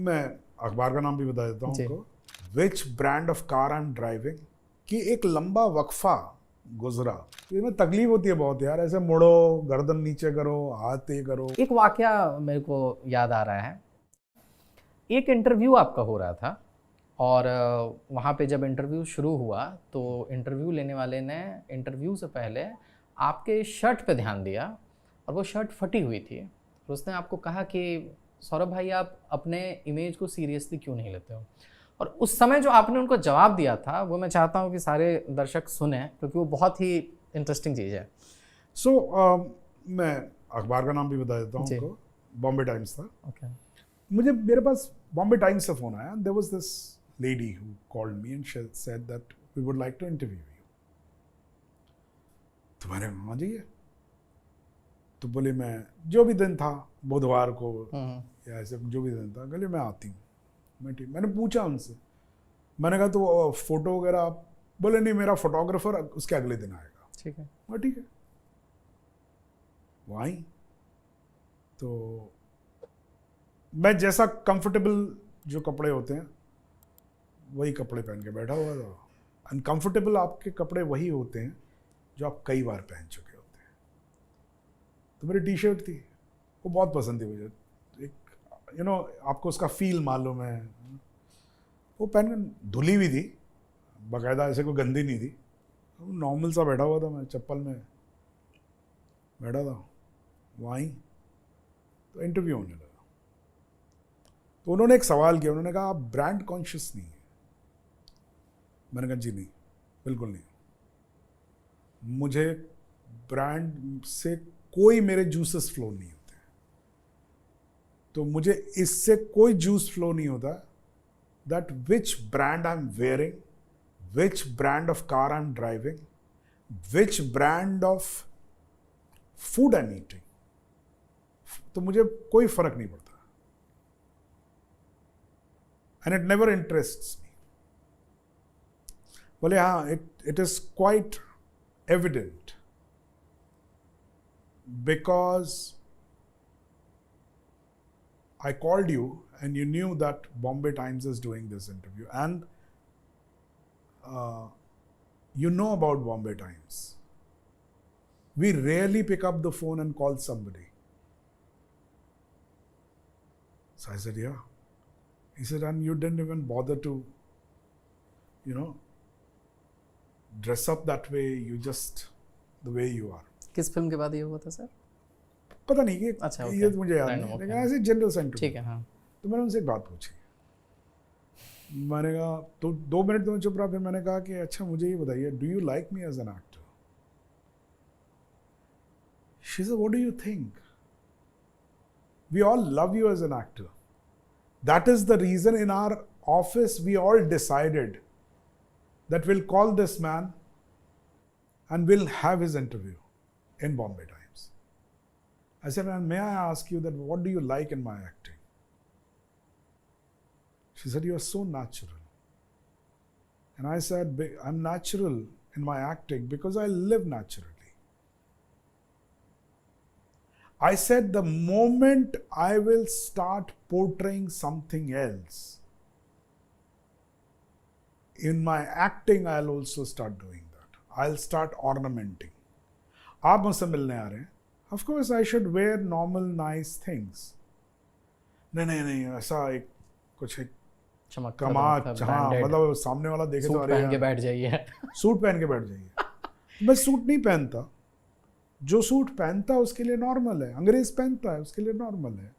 मैं अखबार का नाम भी बता देता हूँ आपको, which brand of car I am driving, कि एक लंबा वक्फा गुजरा। इसमें तकलीफ होती है बहुत यार, ऐसे मुड़ो, गर्दन नीचे करो, हाथ ये करो। एक वाकया मेरे को याद आ रहा है, एक इंटरव्यू आपका हो रहा था और वहाँ पे जब इंटरव्यू शुरू हुआ तो इंटरव्यू लेने वाले ने इंटरव्यू से पहले आपके शर्ट पे ध्यान दिया और वो शर्ट फटी हुई थी। और उसने आपको कहा कि सौरभ भाई आप अपने इमेज को सीरियसली क्यों नहीं लेते हो। और उस समय जो आपने उनको जवाब दिया था वो मैं चाहता हूँ कि सारे दर्शक सुने, क्योंकि वो बहुत ही इंटरेस्टिंग चीज़ है। मैं अखबार का नाम भी बता देता हूँ आपको, बॉम्बे टाइम्स था। ओके। मुझे मेरे पास बॉम्बे टाइम्स से फ़ोन आया, there was this lady who called me and she said that we would like to interview you. तो मैंने हाँ जी। तो बोले मैं जो भी दिन था, बुधवार को या ऐसे जो भी दिन था, बोले मैं आती हूँ। मैं ठीक, मैंने पूछा उनसे, मैंने कहा तो फोटो वगैरह आप, बोले नहीं मेरा फोटोग्राफर उसके अगले दिन आएगा। ठीक है। हाँ ठीक है। वहीं तो मैं जैसा कंफर्टेबल जो कपड़े होते हैं वही कपड़े पहन के बैठा हुआ था। अनकंफर्टेबल आपके कपड़े वही होते हैं जो आप कई बार पहन चुके होते हैं। तो मेरी टी शर्ट थी, वो बहुत पसंद थी मुझे, एक आपको उसका फील मालूम है। वो पहन के धुली हुई थी बाकायदा, ऐसे कोई गंदी नहीं थी, नॉर्मल सा बैठा हुआ था, मैं चप्पल में बैठा था वहीं। तो इंटरव्यू होने लगा। तो उन्होंने एक सवाल किया, उन्होंने कहा आप ब्रांड कॉन्शियस नहीं है। मैंने कहा जी नहीं, बिल्कुल नहीं, मुझे ब्रांड से कोई मेरे जूसेस फ्लो नहीं होते, तो मुझे इससे कोई जूस फ्लो नहीं होता that which brand I am wearing, which brand of car I am driving, which brand of food I am eating, तो मुझे कोई फर्क नहीं पड़ता। एंड इट नेवर इंटरेस्ट्स मी। बोले हाँ, it is quite evident because I called you and you knew that Bombay Times is doing this interview, and you know about Bombay Times. We rarely pick up the phone and call somebody. So I said, yeah. He said, and you didn't even bother to, dress up that way. You just the way you are. किस film के बाद ये हुआ था sir? पता नहीं कि अच्छा, ये तो मुझे याद नहीं, लेकिन ऐसे जनरल सेंटर। ठीक है। हाँ। तो मैंने उनसे एक बात पूछी, मैंने कहा तो 2 मिनट तो चुप रहा, फिर मैंने कहा कि अच्छा मुझे ये बताइए, do you like me as an actor? She said what do you think, we all love you as an actor, that is the reason in our office we all decided that will call this man and will have his interview in Bombay Times. I said, and may I ask you that what do you like in my acting? She said, you are so natural. And I said, I'm natural in my acting because I live naturally. I said, the moment I will start portraying something else, in my acting I'll also start doing that. I'll start ornamenting. आप मुझसे मिलने आ रहे हैं, of course I should wear normal nice things. नहीं ऐसा एक कुछ एक कमाल, हाँ मतलब सामने वाला देखे तो पहन के बैठ जाइए, सूट पहन के बैठ जाइए। मैं सूट नहीं पहनता, जो सूट पहनता है उसके लिए नॉर्मल है, अंग्रेज पहनता है उसके लिए नॉर्मल है,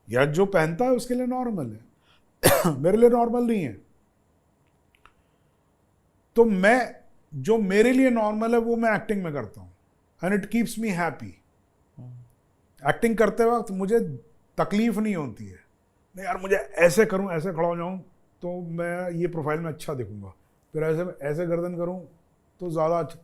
या जो पहनता है उसके लिए नॉर्मल है मेरे लिए नॉर्मल नहीं है। तो मैं जो मेरे लिए नॉर्मल है वो मैं एक्टिंग में करता हूँ, and it keeps me happy. Acting करते वक्त मुझे तकलीफ नहीं होती है, नहीं यार मुझे ऐसे करूं, ऐसे खड़ा हो जाऊं तो मैं ये प्रोफाइल में अच्छा दिखूंगा, फिर ऐसे गर्दन करूं तो ज़्यादा अच्छा,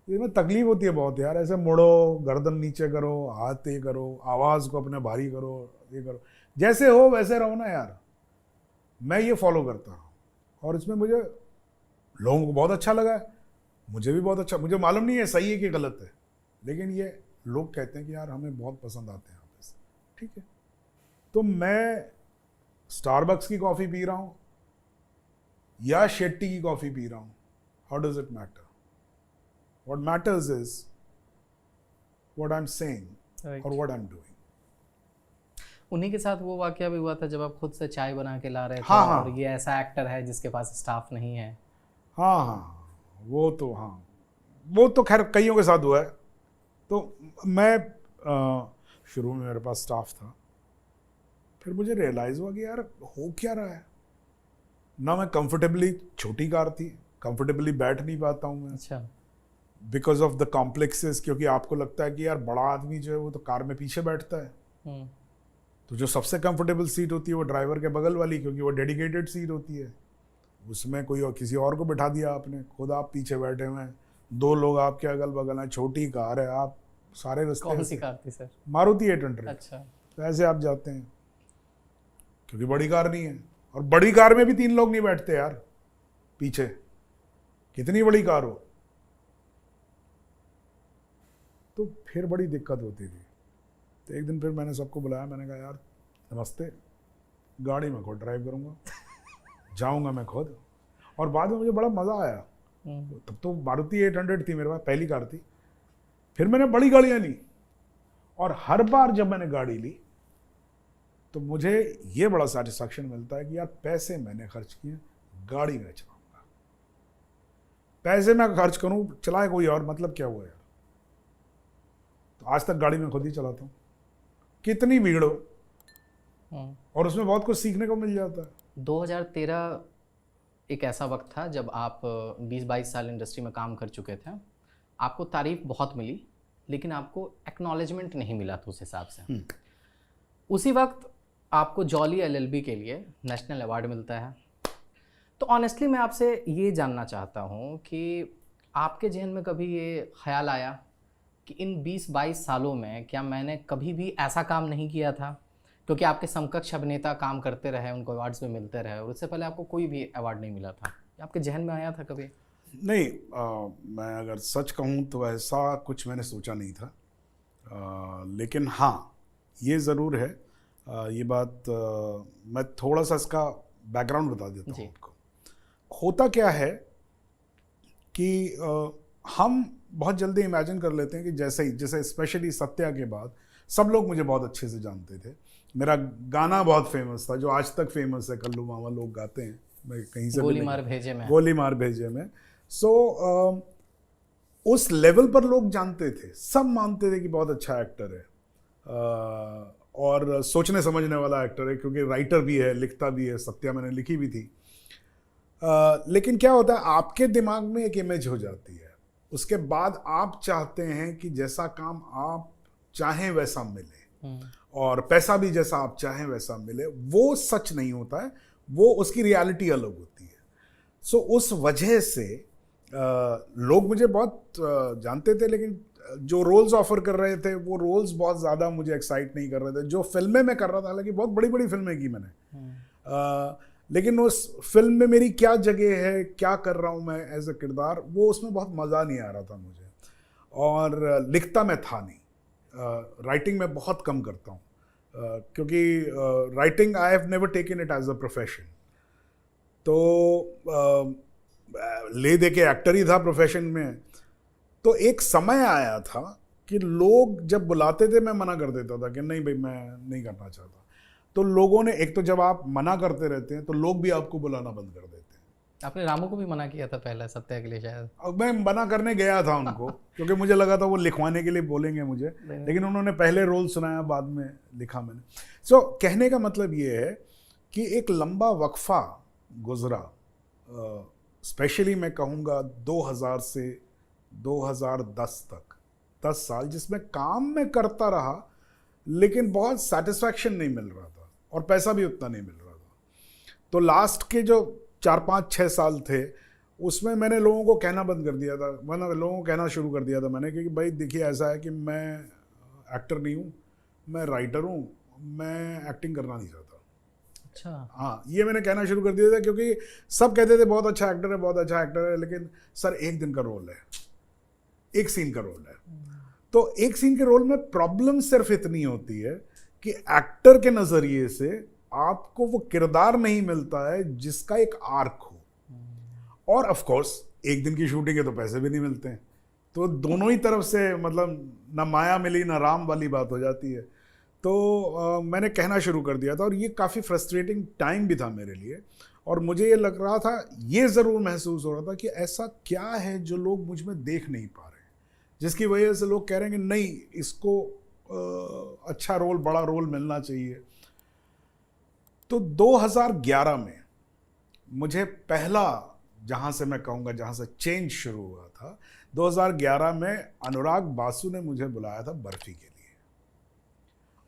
इसमें तकलीफ होती है बहुत यार, ऐसे मुड़ो, गर्दन नीचे करो, हाथ ये करो, आवाज़ को अपने भारी करो, ये करो, जैसे हो वैसे रहो ना यार। मैं ये फॉलो करता हूँ और इसमें मुझे लोगों को बहुत अच्छा लगा है, मुझे भी बहुत अच्छा, मुझे मालूम नहीं है सही है कि गलत है, लेकिन ये लोग कहते हैं कि यार हमें बहुत पसंद आते हैं आप ऐसे, ठीक है। तो मैं स्टारबक्स की कॉफ़ी पी रहा हूँ या शेट्टी की कॉफ़ी पी रहा हूँ, how does it matter? What matters is what I am saying और व्हाट आई एम डूइंग। उन्हीं के साथ वो वाकया भी हुआ था जब आप खुद से चाय बना के ला रहे थे। हाँ, हाँ। और ये ऐसा एक्टर है जिसके पास स्टाफ नहीं है। हाँ हाँ, वो तो खैर कईयों के साथ हुआ है। तो मैं शुरू में मेरे पास स्टाफ था, फिर मुझे रियलाइज़ हुआ कि यार हो क्या रहा है ना, मैं कंफर्टेबली, छोटी कार थी, कंफर्टेबली बैठ नहीं पाता हूँ मैं, अच्छा। बिकॉज ऑफ द कॉम्प्लेक्सेस, क्योंकि आपको लगता है कि यार बड़ा आदमी जो है वो तो कार में पीछे बैठता है, तो जो सबसे कंफर्टेबल सीट होती है वो ड्राइवर के बगल वाली, क्योंकि वो डेडिकेटेड सीट होती है, उसमें कोई और किसी और को बिठा दिया आपने, खुद आप पीछे बैठे हुए हैं, 2 लोग आपके अगल बगल हैं, छोटी कार है, आप सारे रास्ते। कौन सी कार थी सर? मारुति 800। अच्छा। तो ऐसे आप जाते हैं, क्योंकि बड़ी कार नहीं है, और बड़ी कार में भी 3 लोग नहीं बैठते यार पीछे, कितनी बड़ी कार हो। तो फिर बड़ी दिक्कत होती थी। तो एक दिन फिर मैंने सबको बुलाया, मैंने कहा यार नमस्ते, गाड़ी में खुद ड्राइव करूँगा, जाऊँगा मैं खुद। और बाद में मुझे बड़ा मज़ा आया। तब तो मारुति 800 थी मेरे पास, पहली कार थी। फिर मैंने बड़ी गाड़ियाँ ली, और हर बार जब मैंने गाड़ी ली तो मुझे ये बड़ा सेटिस्फैक्शन मिलता है कि यार पैसे मैंने खर्च किए, गाड़ी में चलाऊँगा। पैसे मैं खर्च करूँ, चलाए कोई और, मतलब क्या हुआ यार। तो आज तक गाड़ी में खुद ही चलाता हूँ, कितनी भीड़ हो, और उसमें बहुत कुछ सीखने को मिल जाता है। 2013 एक ऐसा वक्त था जब आप 20-22 साल इंडस्ट्री में काम कर चुके थे। आपको तारीफ बहुत मिली, लेकिन आपको एक्नॉलेजमेंट नहीं मिला था उस हिसाब से। उसी वक्त आपको जॉली LLB के लिए नेशनल अवार्ड मिलता है। तो ऑनेस्टली मैं आपसे ये जानना चाहता हूँ कि आपके जहन में कभी ये ख्याल आया कि इन 20-22 सालों में क्या मैंने कभी भी ऐसा काम नहीं किया था? क्योंकि आपके समकक्ष अभिनेता काम करते रहे, उनको अवार्ड्स भी मिलते रहे, और उससे पहले आपको कोई भी अवार्ड नहीं मिला था। आपके जहन में आया था कभी? नहीं, मैं अगर सच कहूँ तो ऐसा कुछ मैंने सोचा नहीं था। लेकिन हाँ, ये ज़रूर है, ये बात मैं थोड़ा सा इसका बैकग्राउंड बता देता हूँ आपको। होता क्या है कि हम बहुत जल्दी इमेजिन कर लेते हैं कि जैसे स्पेशली सत्या के बाद सब लोग मुझे बहुत अच्छे से जानते थे। मेरा गाना बहुत फेमस था, जो आज तक फेमस है, कल्लू मामा लोग गाते हैं, मैं कहीं से गोली मार भेजे में। गोली मार भेजे में। सो उस लेवल पर लोग जानते थे, सब मानते थे कि बहुत अच्छा एक्टर है, और सोचने समझने वाला एक्टर है, क्योंकि राइटर भी है, लिखता भी है, सत्या मैंने लिखी भी थी। लेकिन क्या होता है, आपके दिमाग में एक इमेज हो जाती है, उसके बाद आप चाहते हैं कि जैसा काम आप चाहें वैसा मिले, और पैसा भी जैसा आप चाहें वैसा मिले। वो सच नहीं होता है, वो उसकी रियलिटी अलग होती है। सो उस वजह से लोग मुझे बहुत जानते थे, लेकिन जो रोल्स ऑफर कर रहे थे वो रोल्स बहुत ज़्यादा मुझे एक्साइट नहीं कर रहे थे। जो फिल्में मैं कर रहा था, हालांकि बहुत बड़ी बड़ी फिल्में की मैंने, लेकिन उस फिल्म में मेरी क्या जगह है, क्या कर रहा हूँ मैं एज अ किरदार, वो उसमें बहुत मज़ा नहीं आ रहा था मुझे। और लिखता मैं था नहीं, राइटिंग मैं बहुत कम करता हूँ, क्योंकि writing I have never taken it as a profession. तो ले दे के एक्टर ही था प्रोफेशन में। तो एक समय आया था कि लोग जब बुलाते थे मैं मना कर देता था कि नहीं भाई मैं नहीं करना चाहता। तो लोगों ने, एक तो जब आप मना करते रहते हैं तो लोग भी आपको बुलाना बंद कर देते हैं। आपने रामू को भी मना किया था पहले सत्या के लिए शायद? अब मैं मना करने गया था उनको, क्योंकि मुझे लगा था वो लिखवाने के लिए बोलेंगे मुझे, लेकिन उन्होंने पहले रोल सुनाया, बाद में लिखा मैंने। सो कहने का मतलब ये है कि एक लंबा वक्फा गुजरा, स्पेशली मैं कहूँगा 2000 से 2010 तक, 10 साल, जिसमें काम मैं करता रहा, लेकिन बहुत सेटिस्फैक्शन नहीं मिल रहा था, और पैसा भी उतना नहीं मिल रहा था। तो लास्ट के जो 4-5-6 साल थे, उसमें मैंने लोगों को कहना बंद कर दिया था, मैंने लोगों को कहना शुरू कर दिया था मैंने कि भाई देखिए ऐसा है कि मैं एक्टर नहीं हूँ, मैं राइटर हूँ, मैं एक्टिंग करना नहीं चाहता। अच्छा। हाँ, ये मैंने कहना शुरू कर दिया था, क्योंकि सब कहते थे बहुत अच्छा एक्टर है, बहुत अच्छा एक्टर है, लेकिन सर एक दिन का रोल है, एक सीन का रोल है। तो एक सीन के रोल में प्रॉब्लम सिर्फ इतनी होती है कि एक्टर के नज़रिए से आपको वो किरदार नहीं मिलता है जिसका एक आर्क हो। और ऑफ कोर्स एक दिन की शूटिंग है तो पैसे भी नहीं मिलते हैं, तो दोनों ही तरफ से मतलब ना माया मिली ना राम वाली बात हो जाती है। तो मैंने कहना शुरू कर दिया था, और ये काफ़ी फ्रस्ट्रेटिंग टाइम भी था मेरे लिए। और मुझे ये लग रहा था, ये ज़रूर महसूस हो रहा था कि ऐसा क्या है जो लोग मुझ में देख नहीं पा रहे हैं, जिसकी वजह से लोग कह रहे हैं कि नहीं, इसको अच्छा रोल, बड़ा रोल मिलना चाहिए। तो 2011 में मुझे पहला, जहाँ से मैं कहूँगा जहाँ से चेंज शुरू हुआ था, 2011 में अनुराग बासु ने मुझे बुलाया था बर्फी के लिए।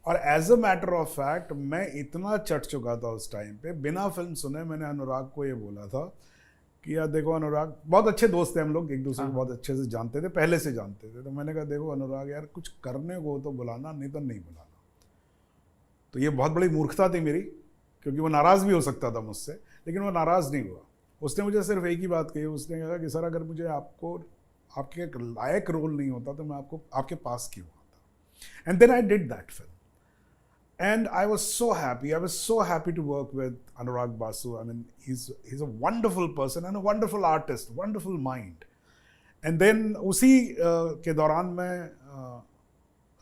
और as a matter of fact मैं इतना चट चुका था उस टाइम पे, बिना फिल्म सुने मैंने अनुराग को ये बोला था कि यार देखो अनुराग, बहुत अच्छे दोस्त थे हम लोग, एक दूसरे को बहुत अच्छे से जानते थे, पहले से जानते थे। तो मैंने कहा देखो अनुराग यार, कुछ करने को तो बुलाना, नहीं तो नहीं बुलाना। तो ये बहुत बड़ी मूर्खता थी मेरी, क्योंकि वो नाराज़ भी हो सकता था मुझसे, लेकिन वो नाराज़ नहीं हुआ। उसने मुझे सिर्फ एक ही बात कही, उसने कहा कि सर अगर मुझे आपके लायक रोल नहीं होता तो मैं आपके पास क्यों आता। And then I did that film, and I was so happy. I was so happy to work with Anurag Basu. I mean, he's a wonderful person and a wonderful artist, wonderful mind. And then उसी के दौरान मैं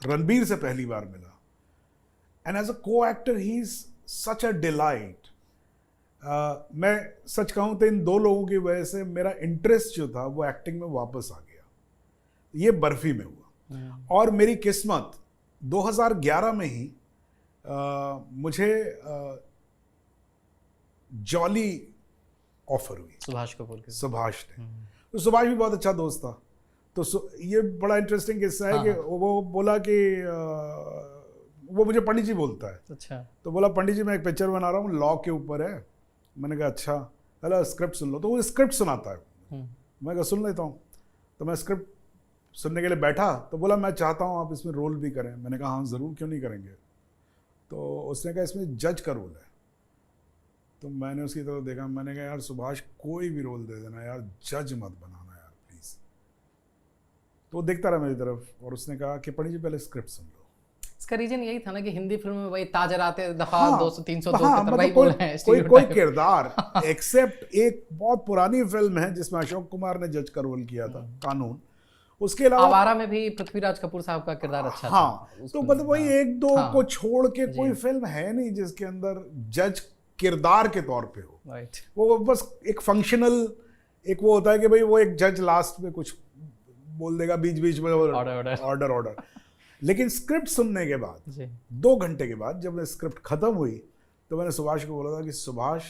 रणबीर से पहली बार मिला, and as a co-actor he's such a delight. मैं सच कहूँ तो इन दो लोगों की वजह से मेरा इंटरेस्ट जो था वो एक्टिंग में वापस आ गया। ये बर्फी में हुआ। और मेरी किस्मत 2011 में ही मुझे जॉली ऑफर हुई, सुभाष कपूर के। सुभाष ने। तो सुभाष भी बहुत अच्छा दोस्त था। तो ये बड़ा इंटरेस्टिंग किस्सा है कि वो बोला कि वो मुझे पंडित जी बोलता है। अच्छा। तो बोला पंडित जी मैं एक पिक्चर बना रहा हूँ, लॉ के ऊपर है। मैंने कहा अच्छा, हेलो स्क्रिप्ट सुन लो। तो वो स्क्रिप्ट सुनाता है, मैं कहा सुन लेता हूँ। तो मैं स्क्रिप्ट सुनने के लिए बैठा, तो बोला मैं चाहता हूँ आप इसमें रोल भी करें। मैंने कहा हाँ ज़रूर, क्यों नहीं करेंगे। तो उसने कहा इसमें जज का रोल है। तो मैंने उसकी तरफ देखा, मैंने कहा यार सुभाष कोई भी रोल दे देना यार, जज मत बनाना यार प्लीज़। तो वो देखता रहा मेरी तरफ, और उसने कहा कि पंडित जी पहले स्क्रिप्ट सुन लो। इसका रीजन यही था ना कि हिंदी फिल्म में वही ताजर आते दफा हाँ, 200-300 मतलब कोई किरदार, एक्सेप्ट एक बहुत पुरानी फिल्म है जिसमें अशोक कुमार ने जज का रोल किया था, कानून। उसके अलावा आवारा में भी पृथ्वीराज कपूर साहब का किरदार अच्छा था। तो मतलब वही एक दो को छोड़ के कोई फिल्म है नहीं जिसके अंदर जज किरदार के तौर पे हो। राइट। वो बस एक फंक्शनल, एक वो होता है कि भाई वो एक जज लास्ट में कुछ बोल देगा बीच बीच में, ऑर्डर। लेकिन स्क्रिप्ट सुनने के बाद 2 घंटे के बाद जब स्क्रिप्ट खत्म हुई, तो मैंने सुभाष को बोला था कि सुभाष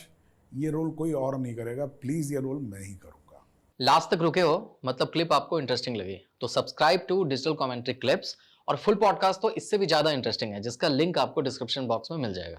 ये रोल कोई और नहीं करेगा, प्लीज ये रोल मैं ही करूँगा। लास्ट तक रुके हो, मतलब क्लिप आपको इंटरेस्टिंग लगी, तो subscribe to digital commentary clips. और फुल पॉडकास्ट तो इससे भी ज्यादा इंटरेस्टिंग है, जिसका लिंक आपको डिस्क्रिप्शन बॉक्स में मिल जाएगा।